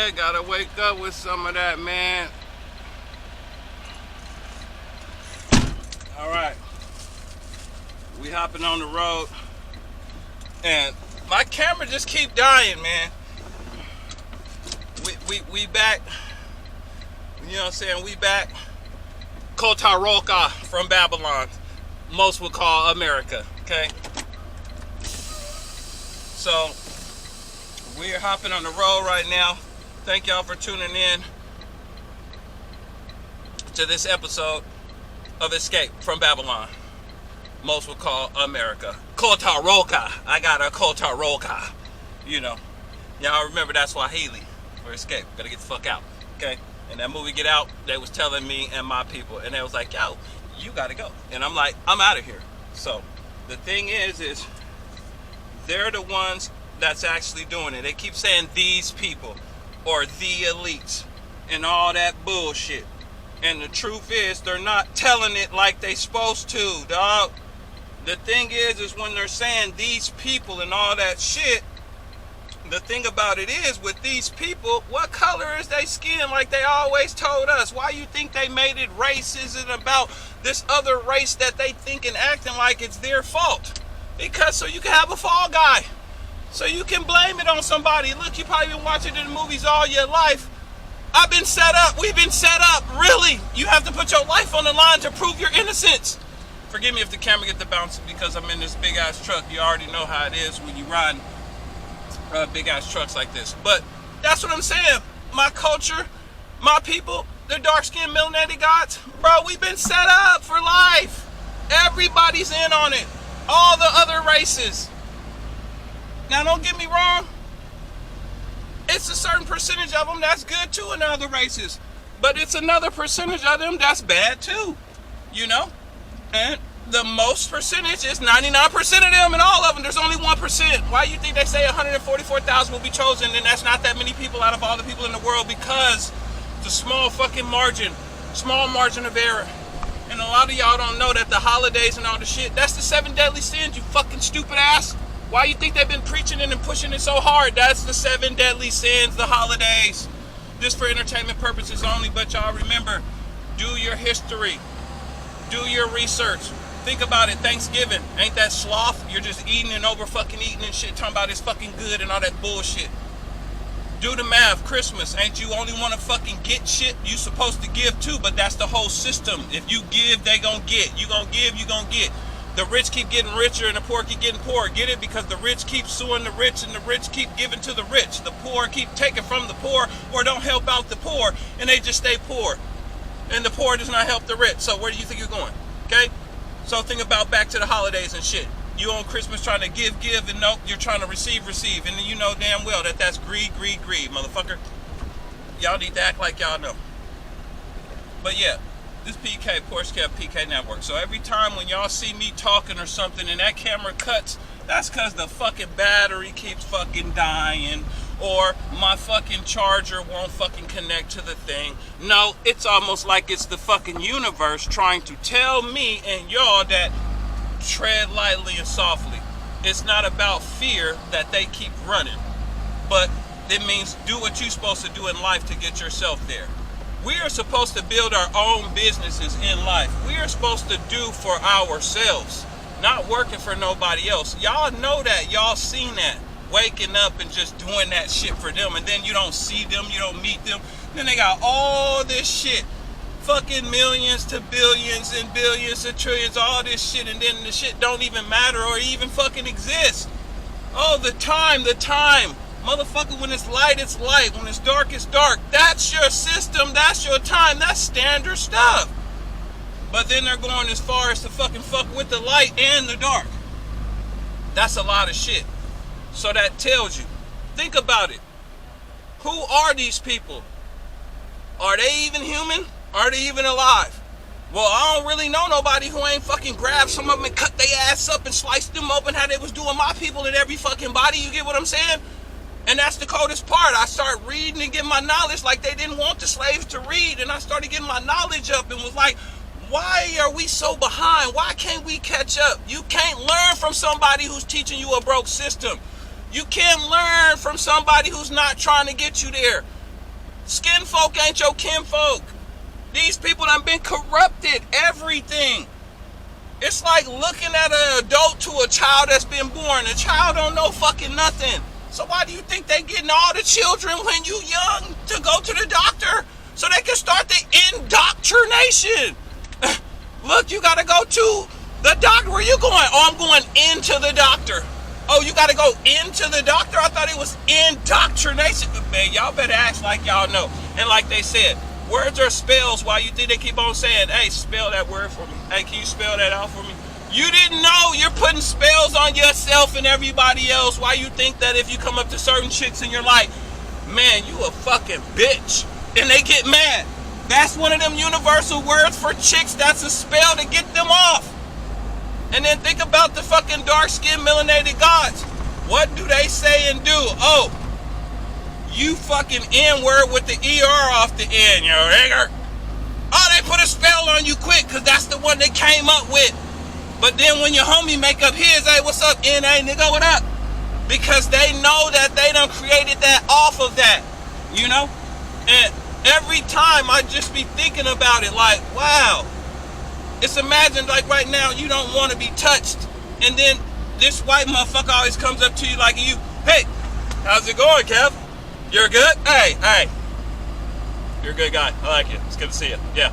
Yeah, gotta wake up with some of that, man. All right, we hopping on the road, and my camera just keep dying, man. We back. You know what I'm saying? We back. KUTOROKA from Babylon. Most would call America. Okay. So we're hopping on the road right now. Thank y'all for tuning in to this episode of Escape from Babylon. Most would call America. KUTOROKA. I got a KUTOROKA. You know. Y'all remember that's Swahili for escape. Gotta get the fuck out. Okay? And that movie Get Out, they was telling me and my people, and they was like, yo, you gotta go. And I'm like, I'm out of here. So the thing is they're the ones that's actually doing it. They keep saying these people or the elites and all that bullshit. And the truth is they're not telling it like they supposed to, dog. The thing is when they're saying these people and all that shit, the thing about it is with these people, what color is their skin like they always told us? Why you think they made it racism about this other race that they think and acting like it's their fault? Because so you can have a fall guy. So you can blame it on somebody. Look, you probably been watching the movies all your life. I've been set up. We've been set up. Really. You have to put your life on the line to prove your innocence. Forgive me if the camera gets to bouncing because I'm in this big ass truck. You already know how it is when you ride big ass trucks like this. But that's what I'm saying. My culture, my people, the dark skinned melanated gods, bro, we've been set up for life. Everybody's in on it. All the other races. Now don't get me wrong. It's a certain percentage of them that's good too in other races. But it's another percentage of them that's bad too. You know? And the most percentage is 99% of them, and all of them, there's only 1%. Why you think they say 144,000 will be chosen, and that's not that many people out of all the people in the world? Because the small fucking margin, small margin of error. And a lot of y'all don't know that the holidays and all the shit, that's the 7 deadly sins, you fucking stupid ass. Why you think they've been preaching it and pushing it so hard? That's the 7 deadly sins, the holidays. This for entertainment purposes only, but y'all remember, do your history. Do your research. Think about it. Thanksgiving. Ain't that sloth? You're just eating and over fucking eating and shit. Talking about it's fucking good and all that bullshit. Do the math. Christmas. Ain't you only want to fucking get shit? You supposed to give too, but that's the whole system. If you give, they gonna get. You gonna give, you gonna get. The rich keep getting richer and the poor keep getting poorer. Get it? Because the rich keep suing the rich and the rich keep giving to the rich. The poor keep taking from the poor or don't help out the poor and they just stay poor. And the poor does not help the rich. So where do you think you're going? Okay? So think about back to the holidays and shit. You on Christmas trying to give, and nope, you're trying to receive. And then you know damn well that that's greed, motherfucker. Y'all need to act like y'all know. But yeah, this PK, Porsche Kev PK Network. So every time when y'all see me talking or something and that camera cuts, that's because the fucking battery keeps fucking dying. Or my fucking charger won't fucking connect to the thing. No, it's almost like it's the fucking universe trying to tell me and y'all that tread lightly and softly. It's not about fear that they keep running, but it means do what you're supposed to do in life to get yourself there. We are supposed to build our own businesses in life. We are supposed to do for ourselves, not working for nobody else. Y'all know that. Y'all seen that. Waking up and just doing that shit for them, and then you don't see them, you don't meet them. Then they got all this shit, fucking millions to billions and billions to trillions, all this shit, and then the shit don't even matter or even fucking exist. Oh, the time, motherfucker. When it's light, when it's dark, it's dark. That's your system, that's your time, that's standard stuff. But then they're going as far as to fucking fuck with the light and the dark. That's a lot of shit. So that tells you. Think about it. Who are these people? Are they even human? Are they even alive? Well, I don't really know nobody who ain't fucking grabbed some of them and cut their ass up and sliced them open how they was doing my people in every fucking body. You get what I'm saying? And that's the coldest part. I start reading and getting my knowledge like they didn't want the slaves to read. And I started getting my knowledge up and was like, why are we so behind? Why can't we catch up? You can't learn from somebody who's teaching you a broke system. You can't learn from somebody who's not trying to get you there. Skin folk ain't your kinfolk. These people done been corrupted. Everything. It's like looking at an adult to a child that's been born. The child don't know fucking nothing. So why do you think they getting all the children when you young to go to the doctor so they can start the indoctrination? Look, you gotta go to the doctor. Where you going? Oh, I'm going into the doctor. Oh, you gotta go into the doctor? I thought it was indoctrination. Man, y'all better act like y'all know. And like they said, words are spells. Why you think they keep on saying, hey, spell that word for me? Hey, can you spell that out for me? You didn't know you're putting spells on yourself and everybody else. Why you think that if you come up to certain chicks and you're like, man, you a fucking bitch, and they get mad? That's one of them universal words for chicks. That's a spell to get them off. And then think about the fucking dark-skinned melanated gods. What do they say and do? Oh, you fucking N-word with the ER off the end, you nigger. Oh, they put a spell on you quick because that's the one they came up with. But then when your homie make up his, hey, what's up, N.A. nigga, what up? Because they know that they done created that off of that, you know? And every time I just be thinking about it like, wow. It's imagine like right now you don't want to be touched. And then this white motherfucker always comes up to you like you, hey, how's it going, Kev? You're good? Hey. You're a good guy. I like you. It's good to see you. Yeah.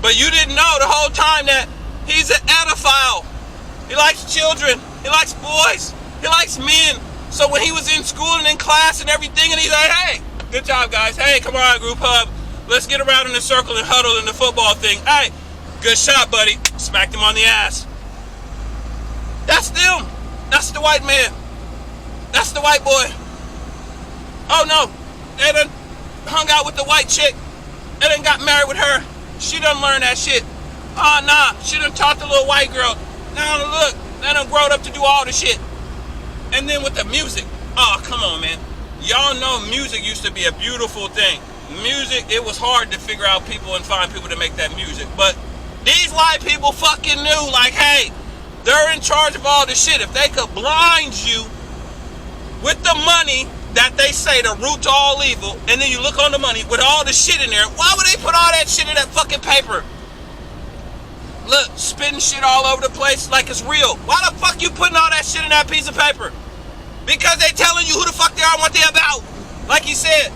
But you didn't know the whole time that he's an pedophile. He likes children. He likes boys. He likes men. So when he was in school and in class and everything, and he's like, hey, good job, guys. Hey, come on, group hug. Let's get around in a circle and huddle in the football thing. Hey, good shot, buddy. Smacked him on the ass. That's them. That's the white man. That's the white boy. Oh, no. They done hung out with the white chick. They done got married with her. She done learned that shit. Oh, nah. She done taught the little white girl. Now, look. They done grown up to do all the shit. And then with the music. Oh, come on, man. Y'all know music used to be a beautiful thing. Music, it was hard to figure out people and find people to make that music. But these white people fucking knew, like, hey, they're in charge of all this shit. If they could blind you with the money that they say the root to all evil, and then you look on the money with all the shit in there, why would they put all that shit in that fucking paper? Look, spitting shit all over the place like it's real. Why the fuck you putting all that shit in that piece of paper? Because they telling you who the fuck they are and what they about. Like he said,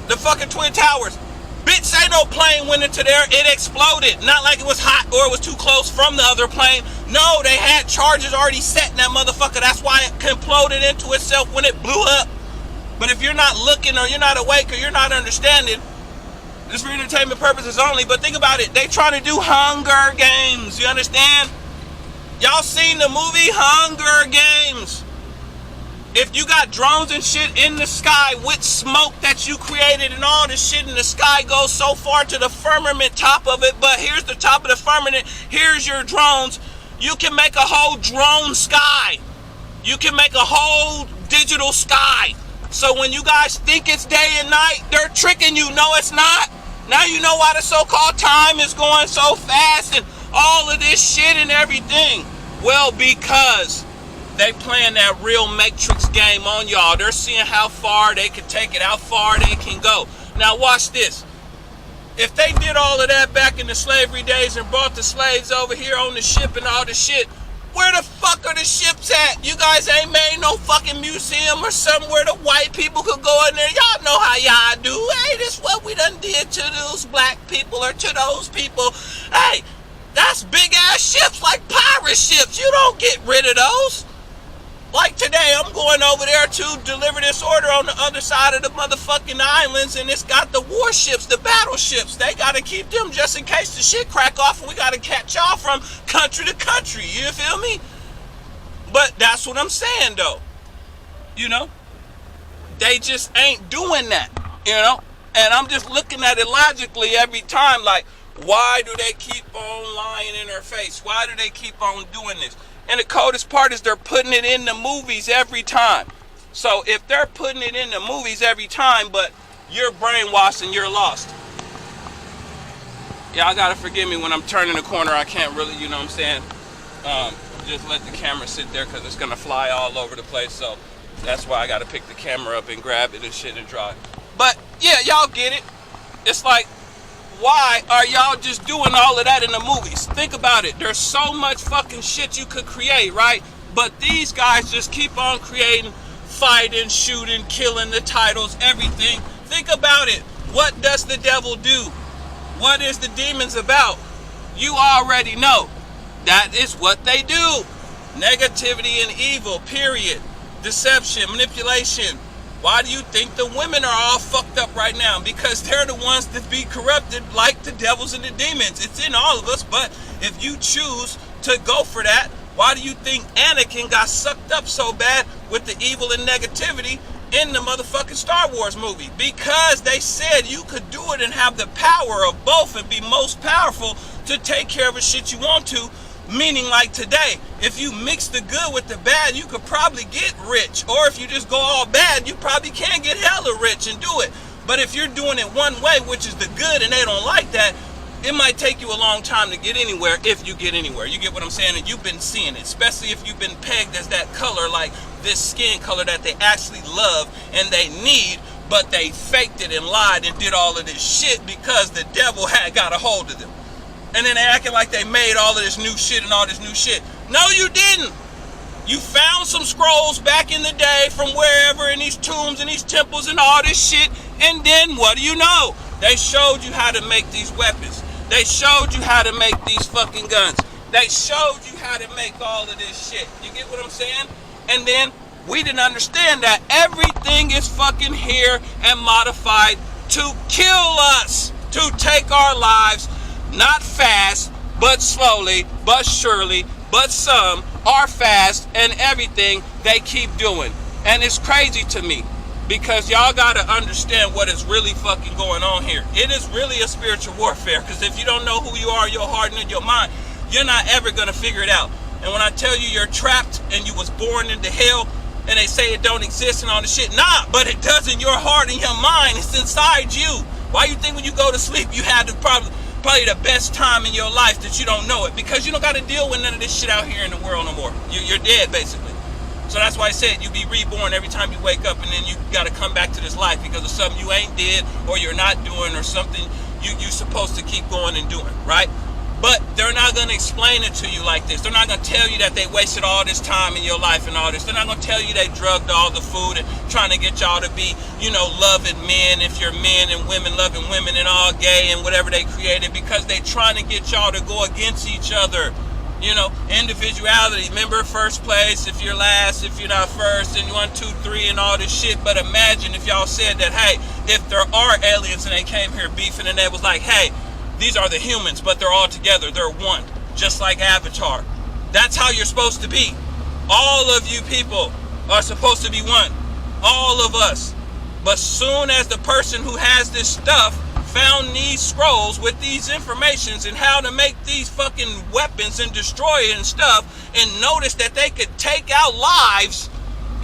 the fucking Twin Towers. Bitch, ain't no plane went into there. It exploded. Not like it was hot or it was too close from the other plane. No, they had charges already set in that motherfucker. That's why it imploded into itself when it blew up. But if you're not looking or you're not awake or you're not understanding, it's for entertainment purposes only. But think about it. They trying to do Hunger Games. You understand? Y'all seen the movie Hunger Games? If you got drones and shit in the sky with smoke that you created and all the shit in the sky goes so far to the firmament top of it, but here's the top of the firmament, here's your drones, you can make a whole drone sky. You can make a whole digital sky. So when you guys think it's day and night, they're tricking you. No, it's not. Now you know why the so-called time is going so fast and all of this shit and everything. Well, because they playing that real Matrix game on y'all. They're seeing how far they can take it, how far they can go. Now watch this. If they did all of that back in the slavery days and brought the slaves over here on the ship and all the shit, where the fuck are the ships at? You guys ain't made no fucking museum or somewhere the white people could go in there. Y'all know how y'all do. Hey, this is what we done did to those black people or to those people. Hey, that's big ass ships like pirate ships. You don't get rid of those. Like today, I'm going over there to deliver this order on the other side of the motherfucking islands, and it's got the warships, the battleships. They got to keep them just in case the shit crack off, and we got to catch y'all from country to country. You feel me? But that's what I'm saying, though. You know? They just ain't doing that, you know? And I'm just looking at it logically every time, like, why do they keep on lying in our face? Why do they keep on doing this? And the coldest part is they're putting it in the movies every time. So if they're putting it in the movies every time, but you're brainwashed and you're lost. Y'all gotta forgive me when I'm turning the corner. I can't really, you know what I'm saying, just let the camera sit there because it's gonna fly all over the place. So that's why I gotta pick the camera up and grab it and shit and draw it. But Yeah, y'all get it. It's like, why are y'all just doing all of that in the movies? Think about it. There's so much fucking shit you could create, right? But these guys just keep on creating, fighting, shooting, killing, the titles, everything. Think about it. What does the devil do? What is the demons about? You already know. That is what they do. Negativity and evil, period. Deception, manipulation. Why do you think the women are all fucked up right now? Because they're the ones that be corrupted like the devils and the demons. It's in all of us, but if you choose to go for that, why do you think Anakin got sucked up so bad with the evil and negativity in the motherfucking Star Wars movie? Because they said you could do it and have the power of both and be most powerful to take care of the shit you want to. Meaning, like today, if you mix the good with the bad, you could probably get rich. Or if you just go all bad, you probably can get hella rich and do it. But if you're doing it one way, which is the good, and they don't like that, it might take you a long time to get anywhere, if you get anywhere. You get what I'm saying? And you've been seeing it, especially if you've been pegged as that color, like this skin color that they actually love and they need, but they faked it and lied and did all of this shit because the devil had got a hold of them. And then they acting like they made all of this new shit and all this new shit. No, you didn't. You found some scrolls back in the day from wherever in these tombs and these temples and all this shit. And then what do you know? They showed you how to make these weapons. They showed you how to make these fucking guns. They showed you how to make all of this shit. You get what I'm saying? And then we didn't understand that everything is fucking here and modified to kill us, to take our lives. Not fast, but slowly, but surely, but some are fast, and everything they keep doing. And it's crazy to me because y'all got to understand what is really fucking going on here. It is really a spiritual warfare, because if you don't know who you are, your heart and your mind, you're not ever going to figure it out. And when I tell you you're trapped and you was born into hell and they say it don't exist and all this shit, nah, but it does in your heart and your mind. It's inside you. Why you think when you go to sleep you had the problem? Probably the best time in your life that you don't know it, because you don't got to deal with none of this shit out here in the world no more. You're dead, basically. So that's why I said you be reborn every time you wake up, and then you got to come back to this life because of something you ain't did or you're not doing, or something you're supposed to keep going and doing, right? But they're not going to explain it to you like this. They're not going to tell you that they wasted all this time in your life and all this. They're not going to tell you they drugged all the food and trying to get y'all to be, loving men, if you're men, and women loving women, and all gay and whatever they created, because they trying to get y'all to go against each other. Individuality. Remember, first place, if you're last, if you're not first, and 1, 2, 3, and all this shit. But imagine if y'all said that, hey, if there are aliens and they came here beefing and they was like, hey, these are the humans, but they're all together. They're one, just like Avatar. That's how you're supposed to be. All of you people are supposed to be one. All of us. But soon as the person who has this stuff found these scrolls with these informations and how to make these fucking weapons and destroy it and stuff, and noticed that they could take out lives,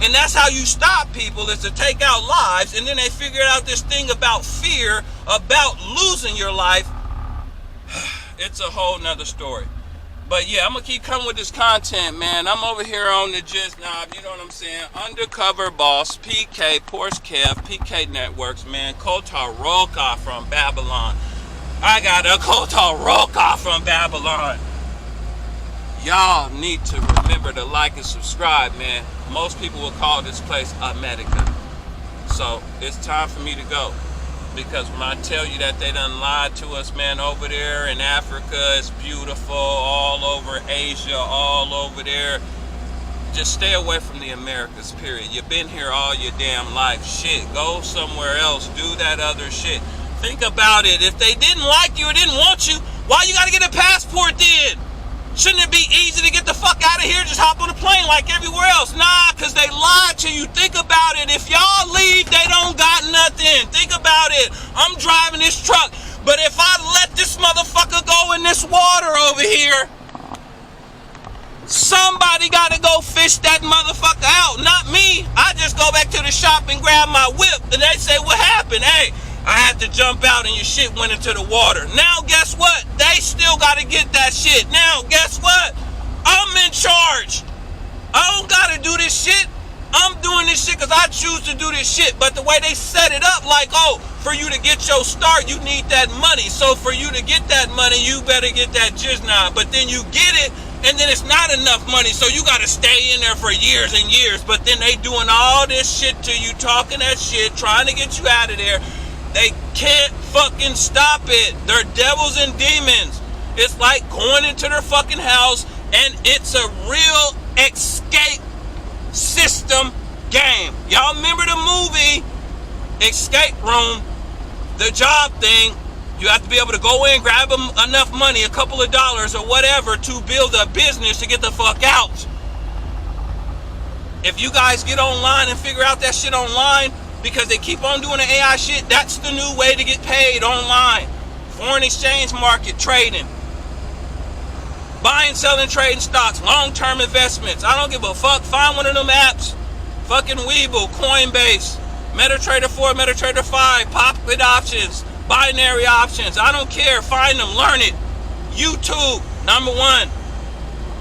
and that's how you stop people, is to take out lives, and then they figured out this thing about fear, about losing your life. It's a whole nother story. But yeah, I'm gonna keep coming with this content, man. I'm over here on the Just Knob, you know what I'm saying? Undercover Boss, PK, Porsche Kev, PK Networks, man. KUTOROKA from Babylon. I got a KUTOROKA from Babylon. Y'all need to remember to like and subscribe, man. Most people will call this place America. So it's time for me to go. Because when I tell you that they done lied to us, man, over there in Africa, it's beautiful, all over Asia, all over there. Just stay away from the Americas, period. You've been here all your damn life. Shit, go somewhere else, do that other shit. Think about it. If they didn't like you or didn't want you, why you gotta get a passport then? Shouldn't it be easy to get the fuck out of here? Just hop on a plane like everywhere else. Nah, because they lied to you. Think about it. If y'all leave, they don't got nothing. Think about it. I'm driving this truck, but if I let this motherfucker go in this water over here, somebody got to go fish that motherfucker out. Not me. I just go back to the shop and grab my whip, and they say, what happened? Hey, I had to jump out and your shit went into the water. Now, guess what? They still got to get that shit. Now, guess what? I'm in charge. I don't got to do this shit. I'm doing this shit because I choose to do this shit. But the way they set it up, like, oh, for you to get your start, you need that money. So for you to get that money, you better get that jizna. But then you get it, and then it's not enough money, so you got to stay in there for years and years. But then they doing all this shit to you, talking that shit, trying to get you out of there. They can't fucking stop it. They're devils and demons. It's like going into their fucking house, and it's a real escape system game. Y'all remember the movie Escape Room, the job thing? You have to be able to go in, grab them enough money, a couple of dollars or whatever, to build a business to get the fuck out. If you guys get online and figure out that shit online, because they keep on doing the AI shit, that's the new way to get paid online. Foreign exchange market trading. Buying, selling, trading stocks, long-term investments. I don't give a fuck. Find one of them apps. Fucking Webull, Coinbase, MetaTrader 4, MetaTrader 5, Pocket Options, binary options. I don't care. Find them. Learn it. YouTube, #1.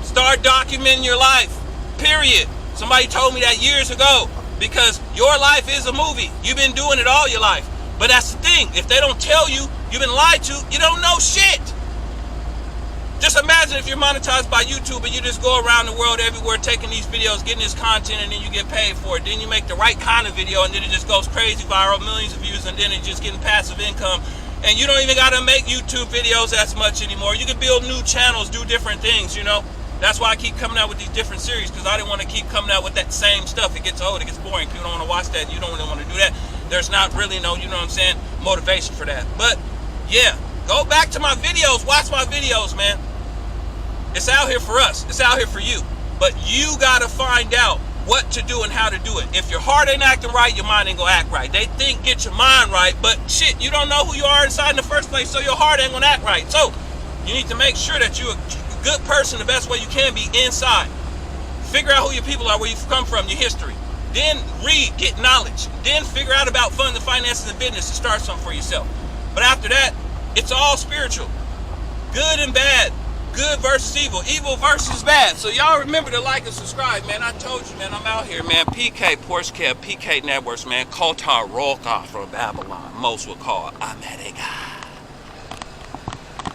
Start documenting your life. Period. Somebody told me that years ago, because your life is a movie. You've been doing it all your life. But that's the thing. If they don't tell you, you've been lied to, you don't know shit. Just imagine if you're monetized by YouTube and you just go around the world everywhere taking these videos, getting this content, and then you get paid for it. Then you make the right kind of video, and then it just goes crazy viral, millions of views, and then it's just getting passive income. And you don't even got to make YouTube videos as much anymore. You can build new channels, do different things, you know. That's why I keep coming out with these different series, because I didn't want to keep coming out with that same stuff. It gets old, it gets boring. People don't want to watch that. You don't really want to do that. There's not really no, you know what I'm saying, motivation for that. But yeah, go back to my videos, watch my videos, man. It's out here for us. It's out here for you. But you got to find out what to do and how to do it. If your heart ain't acting right, your mind ain't going to act right. They think get your mind right, but shit, you don't know who you are inside in the first place, so your heart ain't going to act right. So you need to make sure that you're a good person the best way you can be inside. Figure out who your people are, where you've come from, your history. Then read, get knowledge. Then figure out about funding, finances, and business to start something for yourself. But after that, it's all spiritual. Good and bad. Good versus evil. Evil versus bad. So y'all remember to like and subscribe, man. I told you, man, I'm out here, man. PK, Porsche Cab, PK Networks, man. KUTOROKA from Babylon. Most would call America.